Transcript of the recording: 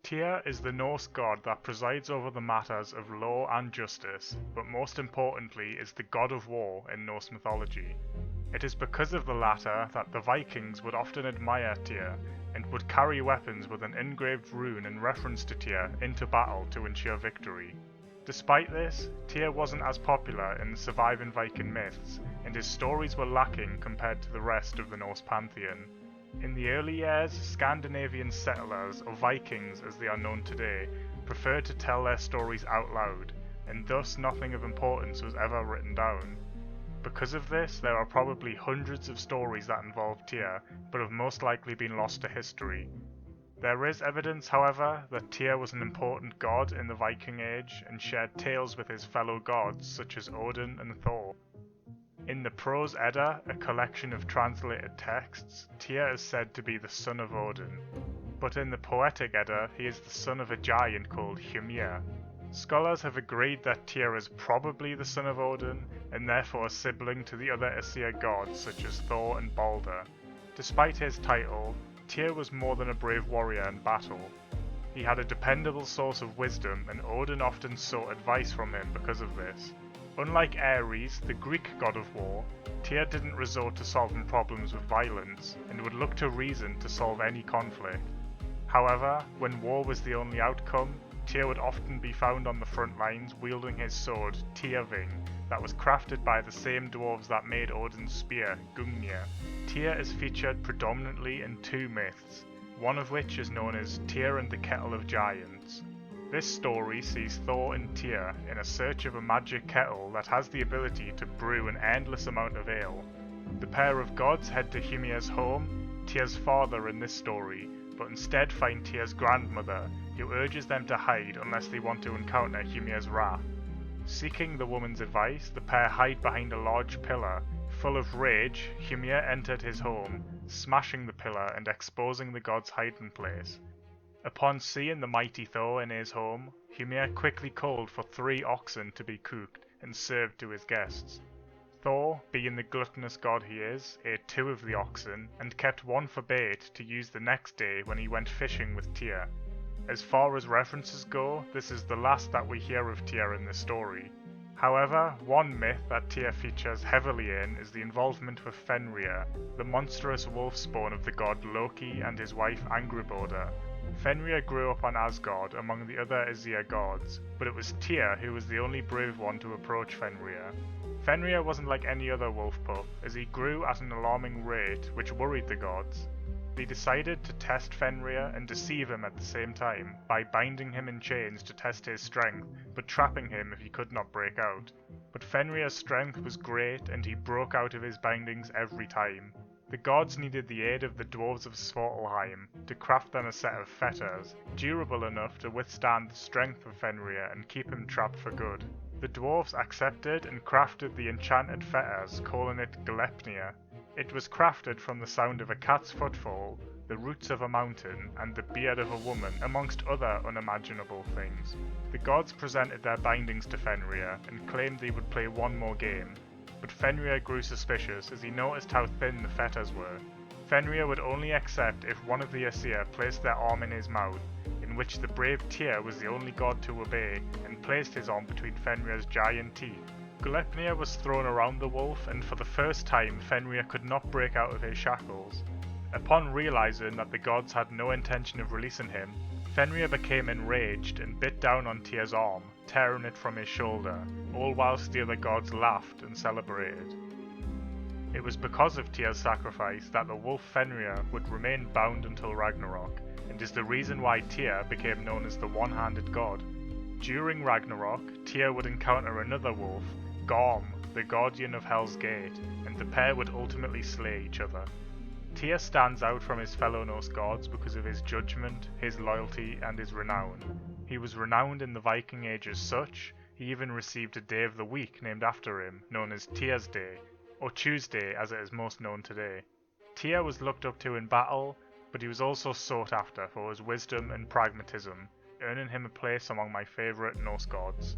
Tyr is the Norse god that presides over the matters of law and justice, but most importantly is the god of war in Norse mythology. It is because of the latter that the Vikings would often admire Tyr and would carry weapons with an engraved rune in reference to Tyr into battle to ensure victory. Despite this, Tyr wasn't as popular in the surviving Viking myths, and his stories were lacking compared to the rest of the Norse pantheon. In the early years, Scandinavian settlers, or Vikings as they are known today, preferred to tell their stories out loud, and thus nothing of importance was ever written down. Because of this, there are probably hundreds of stories that involve Tyr, but have most likely been lost to history. There is evidence, however, that Tyr was an important god in the Viking Age and shared tales with his fellow gods such as Odin and Thor. In the Prose Edda, a collection of translated texts, Tyr is said to be the son of Odin, but in the Poetic Edda he is the son of a giant called Ymir. Scholars have agreed that Tyr is probably the son of Odin, and therefore a sibling to the other Aesir gods such as Thor and Balder. Despite his title, Tyr was more than a brave warrior in battle. He had a dependable source of wisdom, and Odin often sought advice from him because of this. Unlike Ares, the Greek god of war, Tyr didn't resort to solving problems with violence, and would look to reason to solve any conflict. However, when war was the only outcome, Tyr would often be found on the front lines wielding his sword, Tyrving, that was crafted by the same dwarves that made Odin's spear, Gungnir. Tyr is featured predominantly in two myths, one of which is known as Tyr and the Kettle of Giants. This story sees Thor and Tyr in a search of a magic kettle that has the ability to brew an endless amount of ale. The pair of gods head to Hymir's home, Tyr's father in this story, but instead find Tyr's grandmother, who urges them to hide unless they want to encounter Hymir's wrath. Seeking the woman's advice, the pair hide behind a large pillar. Full of rage, Hymir entered his home, smashing the pillar and exposing the god's hiding place. Upon seeing the mighty Thor in his home, Hymir quickly called for 3 oxen to be cooked and served to his guests. Thor, being the gluttonous god he is, ate 2 of the oxen and kept one for bait to use the next day when he went fishing with Tyr. As far as references go, this is the last that we hear of Tyr in the story. However, one myth that Tyr features heavily in is the involvement with Fenrir, the monstrous wolf spawn of the god Loki and his wife Angrboda. Fenrir grew up on Asgard among the other Aesir gods, but it was Tyr who was the only brave one to approach Fenrir. Fenrir wasn't like any other wolf pup, as he grew at an alarming rate, which worried the gods. They decided to test Fenrir and deceive him at the same time, by binding him in chains to test his strength, but trapping him if he could not break out. But Fenrir's strength was great, and he broke out of his bindings every time. The gods needed the aid of the dwarves of Svartalheim to craft them a set of fetters, durable enough to withstand the strength of Fenrir and keep him trapped for good. The dwarves accepted and crafted the enchanted fetters, calling it Gleipnir. It was crafted from the sound of a cat's footfall, the roots of a mountain, and the beard of a woman, amongst other unimaginable things. The gods presented their bindings to Fenrir and claimed they would play one more game. But Fenrir grew suspicious as he noticed how thin the fetters were. Fenrir would only accept if one of the Aesir placed their arm in his mouth, in which the brave Tyr was the only god to obey, and placed his arm between Fenrir's giant teeth. Gleipnir was thrown around the wolf, and for the first time Fenrir could not break out of his shackles. Upon realizing that the gods had no intention of releasing him, Fenrir became enraged and bit down on Tyr's arm, tearing it from his shoulder, all whilst the other gods laughed and celebrated. It was because of Tyr's sacrifice that the wolf Fenrir would remain bound until Ragnarok, and is the reason why Tyr became known as the one-handed god. During Ragnarok, Tyr would encounter another wolf, Gorm, the guardian of Hel's Gate, and the pair would ultimately slay each other. Tyr stands out from his fellow Norse gods because of his judgment, his loyalty, and his renown. He was renowned in the Viking Age as such. He even received a day of the week named after him, known as Tyr's Day, or Tuesday as it is most known today. Tyr was looked up to in battle, but he was also sought after for his wisdom and pragmatism, earning him a place among my favourite Norse gods.